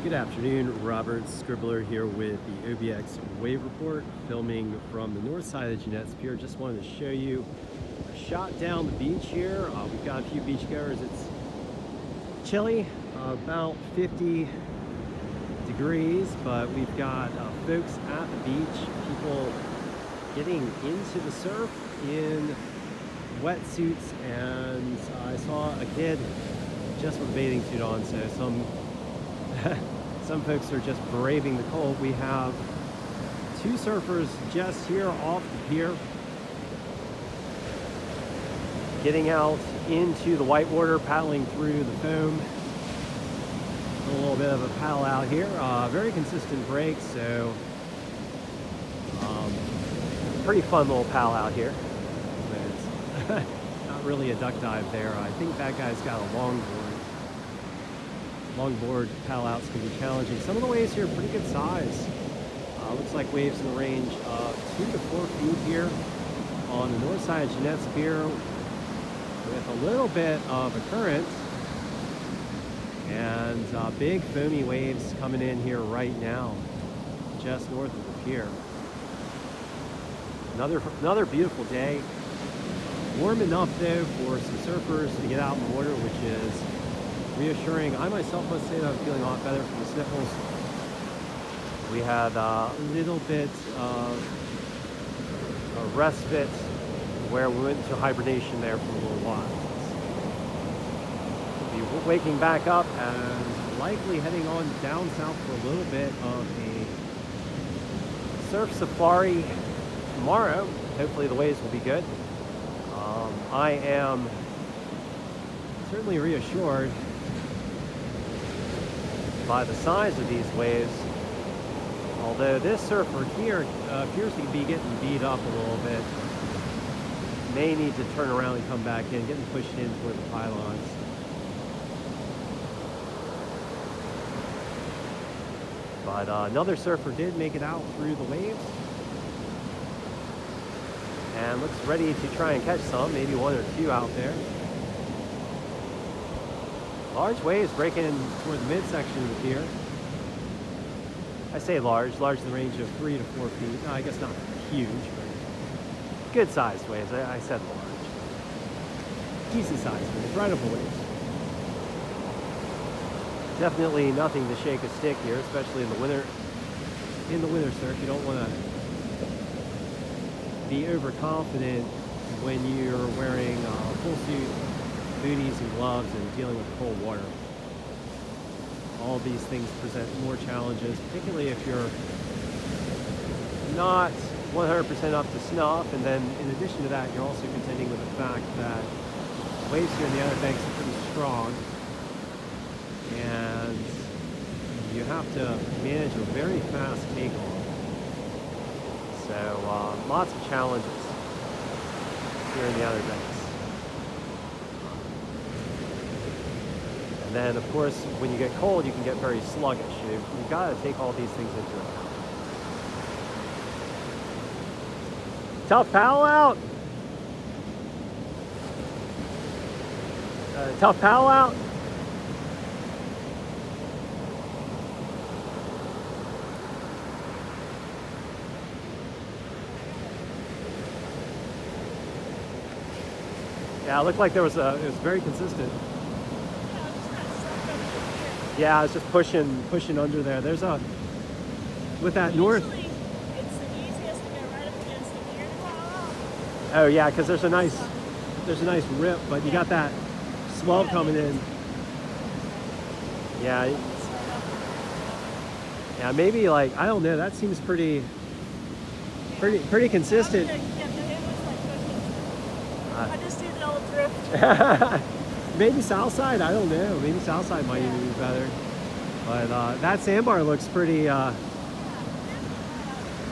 Good afternoon, Robert Scribbler here with the OBX Wave Report, filming from the north side of Jennette's Pier. Just wanted to show you a shot down the beach here. We've got a few beachgoers. It's chilly, about 50 degrees, but we've got folks at the beach, people getting into the surf in wetsuits, and I saw a kid just with a bathing suit on, so some folks are just braving the cold. We have two surfers just here off the pier, getting out into the whitewater, paddling through the foam. A little bit of a paddle out here. Very consistent break, so pretty fun little paddle out here. But it's not really a duck dive there. I think that guy's got a longboard. Longboard paddle outs can be challenging. Some of the waves here are pretty good size. Looks like waves in the range of 2 to 4 feet here on the north side of Jennette's Pier, with a little bit of a current and big foamy waves coming in here right now, just north of the pier. Another beautiful day. Warm enough though for some surfers to get out in the water, which is reassuring. I myself must say that I'm feeling a lot better from the sniffles. We had a little bit of a respite where we went into hibernation there for a little while. We'll be waking back up and likely heading on down south for a little bit of a surf safari tomorrow. Hopefully the waves will be good. I am certainly reassured by the size of these waves, although this surfer here appears to be getting beat up a little bit. May need to turn around and come back in, getting pushed in toward the pylons. But another surfer did make it out through the waves and looks ready to try and catch some, maybe one or two out there. Large waves breaking toward the midsection of the pier. I say large in the range of 3 to 4 feet. No, I guess not huge, but good sized waves. I said large. Decent sized waves, rideable waves. Definitely nothing to shake a stick here, especially in the winter. In the winter surf, you don't want to be overconfident when you're wearing a full suit, booties and gloves, and dealing with cold water. All of these things present more challenges, particularly if you're not 100% up to snuff, and then in addition to that, you're also contending with the fact that waves here in the Outer Banks are pretty strong, and you have to manage a very fast takeoff. So lots of challenges here in the Outer Banks. And then, of course, when you get cold, you can get very sluggish. You've got to take all these things into account. Tough paddle out. Tough paddle out. Yeah, it looked like it was very consistent. Yeah, I was just pushing under there. There's a, with that north. Usually, it's the easiest to get right up against the pier to paddle out. Oh yeah, because there's a nice rip, but you got that swell coming in. Yeah. Yeah, maybe like, I don't know. That seems pretty consistent. I just do the old drift. Maybe south side, I don't know. Maybe south side might even be better. But that sandbar looks pretty, yeah.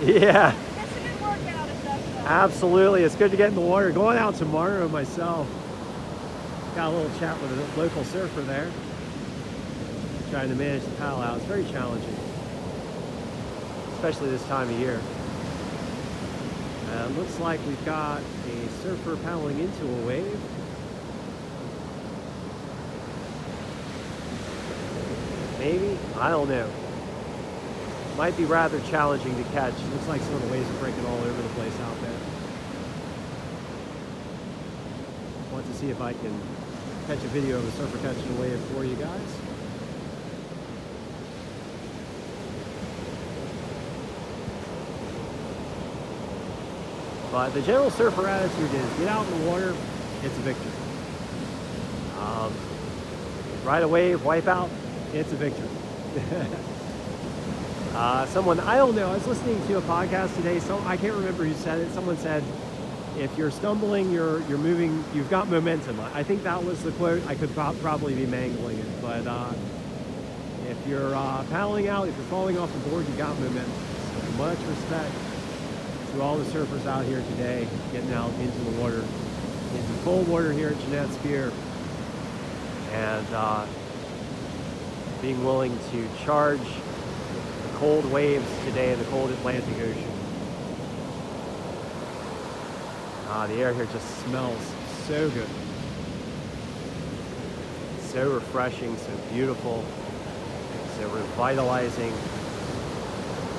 That's a good workout if that's all. Absolutely, it's good to get in the water. Going out tomorrow myself. Got a little chat with a local surfer there. Trying to manage the paddle out. It's very challenging, especially this time of year. Looks like we've got a surfer paddling into a wave. Maybe? I don't know. Might be rather challenging to catch. Looks like some of the waves are breaking all over the place out there. Want to see if I can catch a video of a surfer catching a wave for you guys. But the general surfer attitude is get out in the water, it's a victory. Ride a wave, wipe out, it's a victory. Someone, I don't know, I was listening to a podcast today, so I can't remember who said it. Someone said, if you're stumbling, you're moving, you've got momentum. I think that was the quote. I could probably be mangling it, but if you're paddling out, if you're falling off the board, you got momentum. So much respect to all the surfers out here today, getting out into the water, into cold water here at Jennette's Pier, and being willing to charge the cold waves today in the cold Atlantic Ocean. The air here just smells so good. So refreshing, so beautiful, so revitalizing.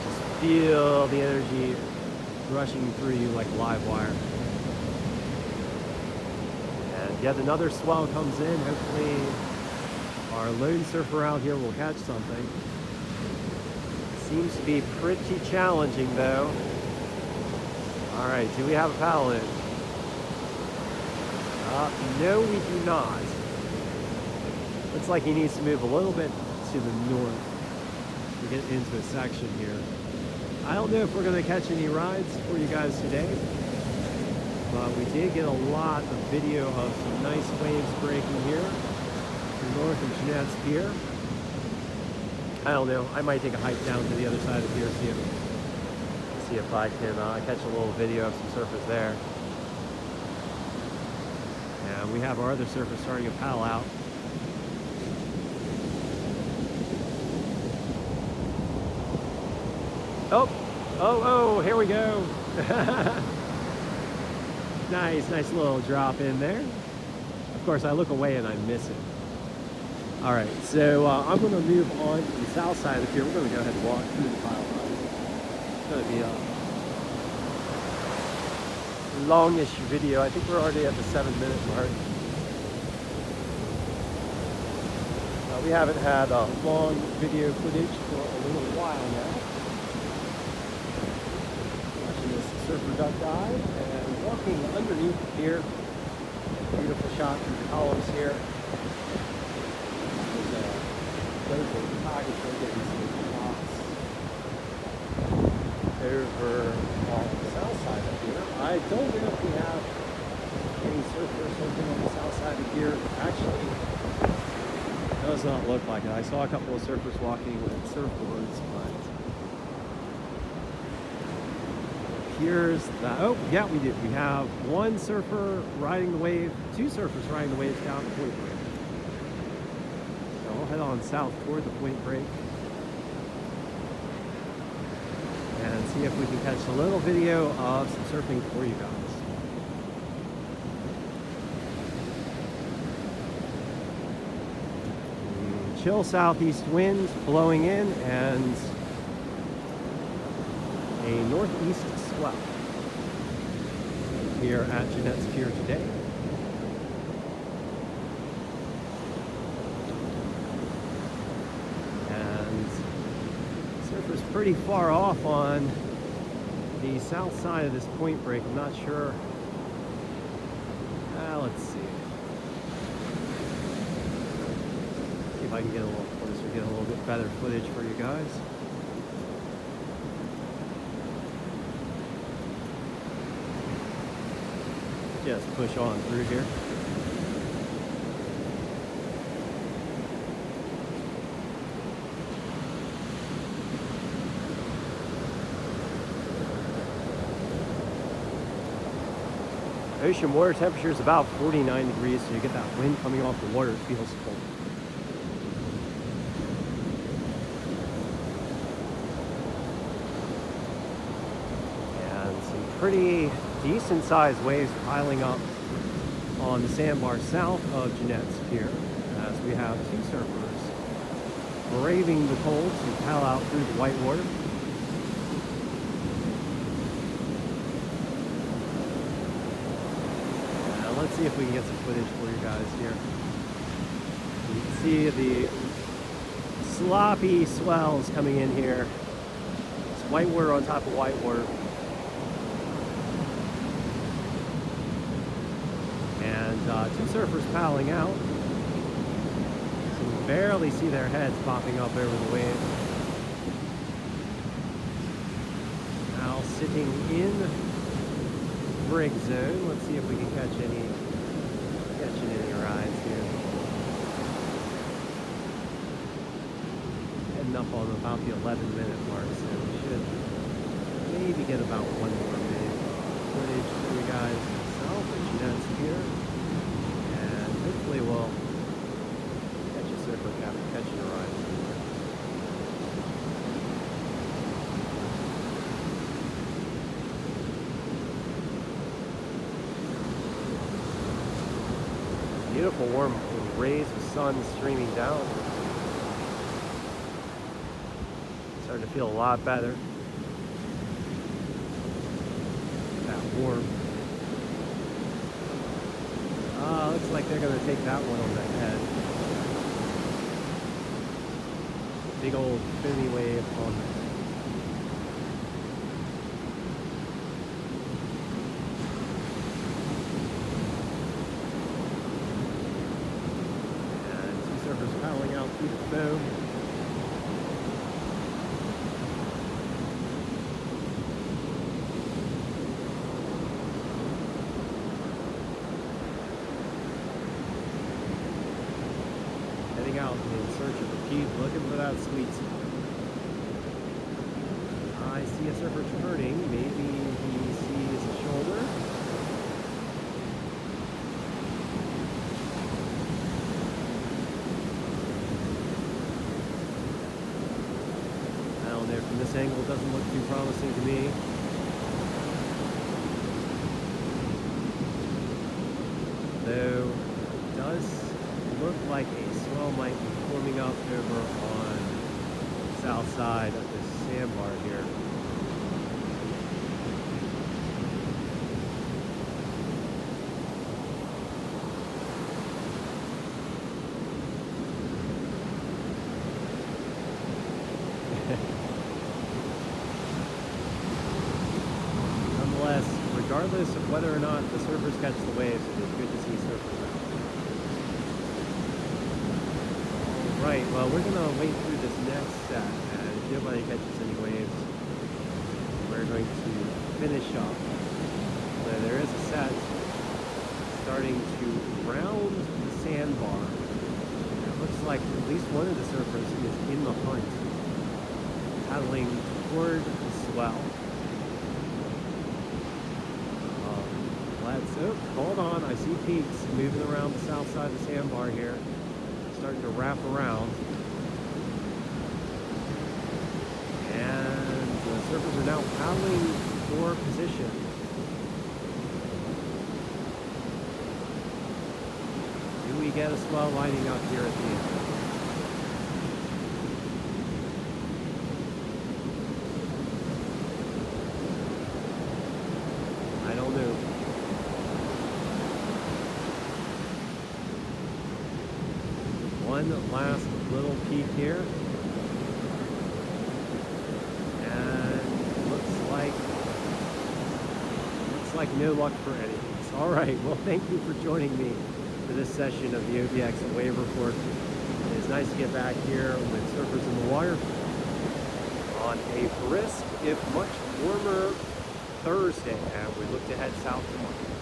Just feel the energy rushing through you like live wire. And yet another swell comes in. Hopefully our lone surfer out here will catch something. Seems to be pretty challenging though. All right, do we have a paddle in? No, we do not. Looks like he needs to move a little bit to the north to get into a section here. I don't know if we're going to catch any rides for you guys today, but we did get a lot of video of some nice waves breaking here north of Jennette's Pier. I don't know. I might take a hike down to the other side of the pier, see if I can catch a little video of some surfers there. And we have our other surfers starting to paddle out. Oh, here we go. Nice little drop in there. Of course, I look away and I miss it. All right, so I'm going to move on to the south side of the pier. We're going to go ahead and walk through the pile line. It's going to be a longish video. I think we're already at the 7-minute mark. We haven't had long video footage for a little while now. Watching this surfer duck dive and walking underneath the pier. Beautiful shot through the columns here. There's a photographer getting some shots over on the south side of here. I don't know if we have any surfers surfing on the south side of here. Actually, does not look like it. I saw a couple of surfers walking with surfboards, but it appears that, oh yeah, we do. We have one surfer riding the wave, two surfers riding the waves down the point break. So we'll head on south toward the point break and see if we can catch a little video of some surfing for you guys. Chill southeast wind blowing in and a northeast swell here at Jennette's Pier today. And surfer's pretty far off on the south side of this point break. I'm not sure. Let's see. If I can get a little closer, get a little bit better footage for you guys. Just push on through here. Ocean water temperature is about 49 degrees, so you get that wind coming off the water. It feels cold. Pretty decent sized waves piling up on the sandbar south of Jennette's Pier, as we have two surfers braving the cold to paddle out through the white water. Now let's see if we can get some footage for you guys here. You can see the sloppy swells coming in here. It's white water on top of white water. And two surfers paddling out. So we barely see their heads popping up over the wave. Now sitting in brig zone. Let's see if we can catch any rides here. Heading up on about the 11-minute mark, so we should maybe get about 1 more minute footage for you guys myself at Jennette's Pier, and hopefully we'll catch a surfer catching a ride. Beautiful warm rays of sun streaming down. Starting to feel a lot better. That warm. Looks like they're going to take that one on the head. Big old foamy wave on the surfers paddling out through the foam. Heading out in search of a peak, looking for that sweet spot. I see a surfer turning. Maybe he sees a shoulder. There from this angle doesn't look too promising to me. Though it does look like a swell might be forming up over on the south side of this sandbar here. Nonetheless, regardless of whether or not the surfers catch the waves, it is good to see surfers out. Alright, well, we're going to wait through this next set, and if nobody catches any waves, we're going to finish up. So there is a set starting to round the sandbar. It looks like at least one of the surfers is in the hunt, paddling toward the swell. Oh, hold on, I see peaks moving around the south side of the sandbar here, starting to wrap around. And the surfers are now paddling for position. Do we get a swell lining up here at the end? I don't know. One last little peek here. And looks like no luck for any of us. All right, well, thank you for joining me for this session of the OBX Wave Report. It is nice to get back here with surfers in the water on a brisk, if much warmer Thursday, and we look to head south tomorrow.